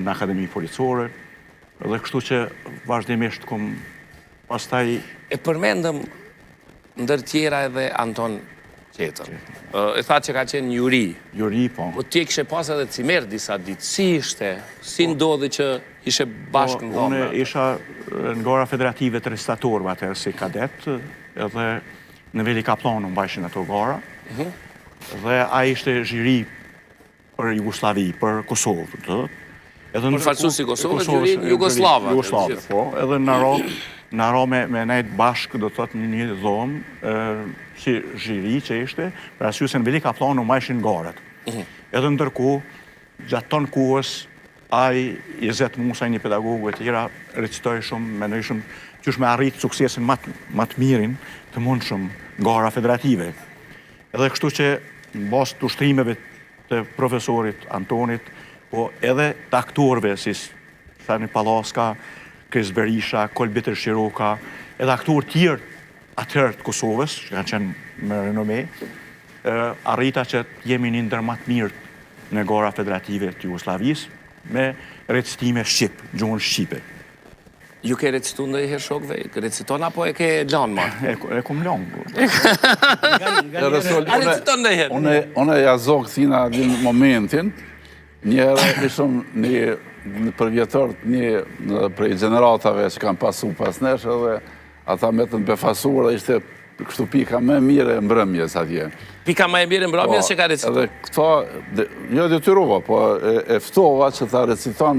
në Akademi Policore, dhe kështu që vazhdimisht kom pastaj... E përmendëm ndër tjera edhe Anton Qetër. E tha që ka qenë juri. Juri, po. Po ti e kishe pas edhe cimer disa ditë. Si ishte? Si ndodhi që ishe bashkë në dhomë? Unë isha në gara federative të restatorëve atër si kadet, edhe në Veli Kaplanu mbajshin ato gara, dhe a ishte zhiri për Jugoslavi, për Kosovë. Për falësuesi Kosovë, zhiri Jugoslavë. Jugoslavë, po. Edhe në ro me nejtë bashkë, do të thotë një dhomë, si zhiri që ishte, për asyus e në Veli Kaplanu mbajshin garat. Edhe ndërku, gjatë tonë kuhës, i Zet Musa, një pedagogu e tjera, recitoj shumë, menoj shumë, qysh me arritë suksesin matë mirin të mund shumë gara federative. Edhe kështu që në bas të ushtrimeve të profesorit Antonit, po edhe të aktorve, si Sani Palaska, Kris Berisha, Kolbitër Shiroka, edhe aktor tjerë atërë të Kosovës, që kanë qenë me renome, arrita që jemi një ndër matë mirë në gara federative të Jugoslavisë, me recitime Shqip, gjuhën Shqipe. Ju ke recitu në i herë shokve? Reciton apo e ke lanë ma? E kom lanë. A reciton në i herë? Unë ja zogë thina në momentin, njëra ishëm një përvjetër një prej generatave që kam pasu pas nesh, edhe ata me të në befasur, dhe ishte kështu pika me mire mbrëmjes atje. Pika me mire mbrëmjes që ka recitu? Edhe këto, jo detyrova, po e ftova që ta reciton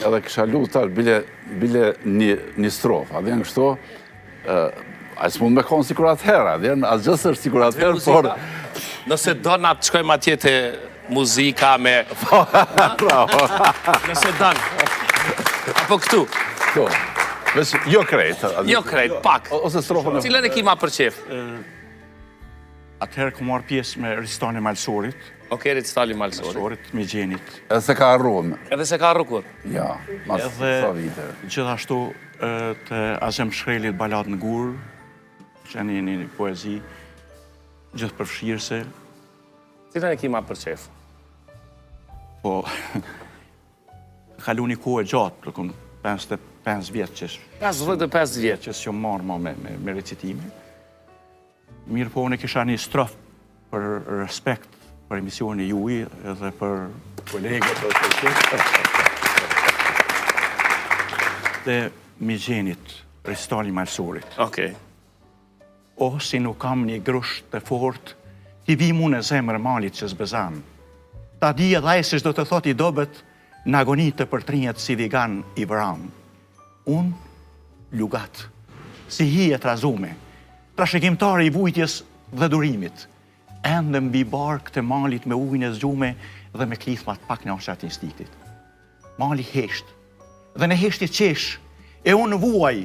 edhe kësha lutar, bile një strofa. Adhe në kështu, a së mund me konë sikurat hera, adhe në asë gjësër sikurat herë, por... Nëse do nga të shkojmë atje të muzika me... Nëse donë. Apo këtu? Këtu. Jo krejt. Jo krejt, pak. Ose strofën e... Cilën e kima për qef? Atëherë ku marrë pjesë me recitani Malsorit. Oke, recitali Malsorit. Malsorit, me gjenit. Edhe se ka arrume. Edhe se ka arrukur? Ja, mas sa vite. Gjithashtu të Azem Shkrelit Balad në Gurë, që një poezi, gjithë përfshirëse. Cilën e kima për qef? Po, kalu një kohë e gjatë, përkën 55 vjetë që... 55 vjetë. Që s'jo marrë ma me recitime. Mirë po, unë kisha një strofë për respekt për emisionin e juaj edhe për kolegët të qenë. Dhe mi gjenit, recitali Malsorit. Okej. O, si nuk kam një grusht të fort, ti vi mu në zemër malit që zbezan. Ta di edhe e se shdo të thot i dobet, në agonit të përtrinjet si vigan i vram. Unë, lugat, si hi e trazume, trashëgimtare i vujtjes dhe durimit, endë mbi barkë të malit me ujnë e zgjume dhe me klithmat pak në oshat instiktit. Mali hesht, dhe në heshtit qesh, e unë vuaj,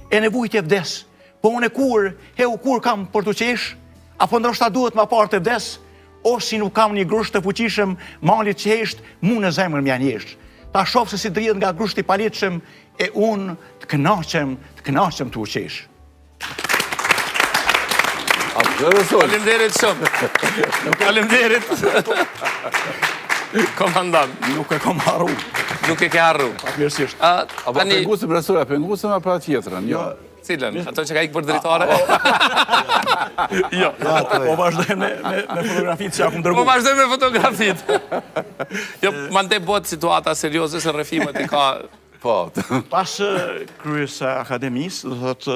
e në vujtje vdes, po unë e kur kam për të qesh, apo ndoshta duhet ma parë të vdes, o si nuk kam një grusht të fuqishëm, malit që hesht, mu në zemër mja njësht. Ta shofë se si dridh nga grusht i palitshëm, e unë të knaqem të uqesh. Falemderit shumë. Falemderit. Komandant. Nuk e kom harru. Nuk e ke harru. Mirësisht. Apo pengusim resura, pengusim e pra tjetërën, jo? Cilën? Ato që ka ikë për dritare? Jo. Po vazhdojmë me fotografitë që akum dërgu. Po vazhdojmë me fotografitë. Jo, mante botë situata serioze se rëfimet i ka... Po. Pas kryes akademisë, dhe të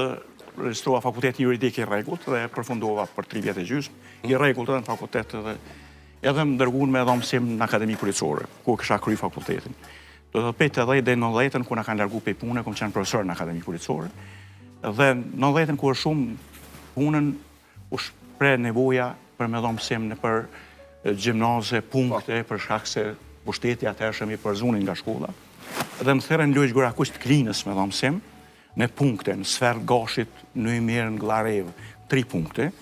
registrova fakultetin juridik i rregullt dhe përfundova për 3 vjetë e gjysmë, i rregullt edhe në fakultet edhe më dërgun me edhe mësim në Akademi Policore, ku kësha kry fakultetin. Do të petë edhe dhe 90-ën, ku në kanë largu pej pune, kom qenë profesor në Akademi Policore, dhe 90-ën, ku është shumë punën, u shpre nevoja për me edhe mësim në për gjimnaze, punkte, për shkak se pushteti atërshëm i përzunin nga shkolla, dhe më thërën Lojq Gorakusht Klinës me edhe mësim, në punkte, në sferë gashit, në i mirë në Glarev, 3 punkte,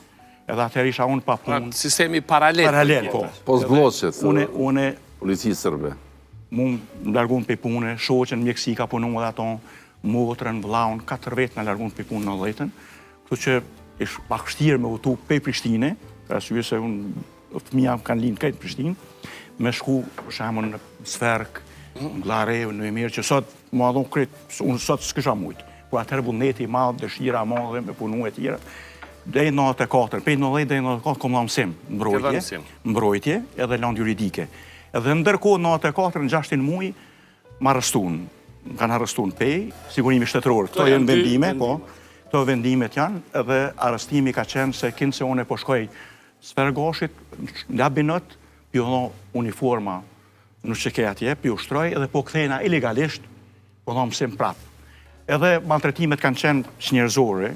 edhe atër isha unë pa punë. Sistemi paralel. Paralel, po. Po zbloqet, Une policisë sërbe. Mu më largun për punë, shoqen, mjekësi ka punu edhe ato, motrën, vlaun, 4 vetë në largun për punë në 10-ën, këtu që ishë pak shtirë me utu pej Prishtine, për asyje se unë, fëmija kanë linë këtë Prishtinë, me shku, shamën në Sferk, Glare, në e mirë që sot, më adhon kretë, unë sot s'kisha mujtë. Po atëherë vullneti i madh, dëshira e madhe me punu e tjera. Deri 94, pej 90 deri 94 kom mësim, mbrojtje edhe lëndë juridike. Edhe ndërkohë 94 në 6 muaj më arrestuan. Kanë arrestuar pej sigurimi shtetëror. Këto janë vendime, po. Këto vendimet janë edhe arrestimi ka qenë se kinë se unë po shkoj Sfergoshit, nga binët, pjo uniforma në qeke atje, pjo ushtroj edhe po kthejna ilegalisht, po në mësim prapë. Edhe maltretimet kanë qenë shnjerëzore,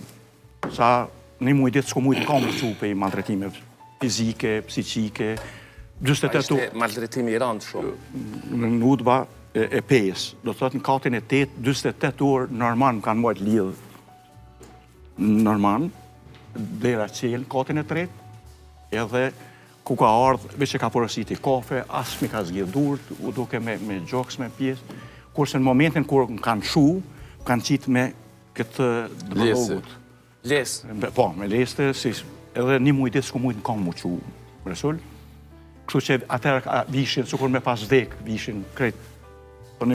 sa një muj ditë s'ko mujtë kam që pe i maltretimet fizike, psiqike, 28 Ishte maltretimi i rëndë shumë. në udhba e pes, do të thotë në katin e 8, 28 orë normal më kanë mojtë lidhë. Normal, dera qelë, katin e 3, edhe ku ka ardhë, veç e ka porositi kafe, asë mi ka zgjidhë durët, u duke me gjoks, me pjesë, kurse në momentin kur më kanë shu, kanë qitë me këtë dëmëllogut. Lesë. Po, me leste, edhe një muj ditë s'ku mujtë në kam mu që Resul. Kështu që atër vishin, sukur me pas vek, vishin krejt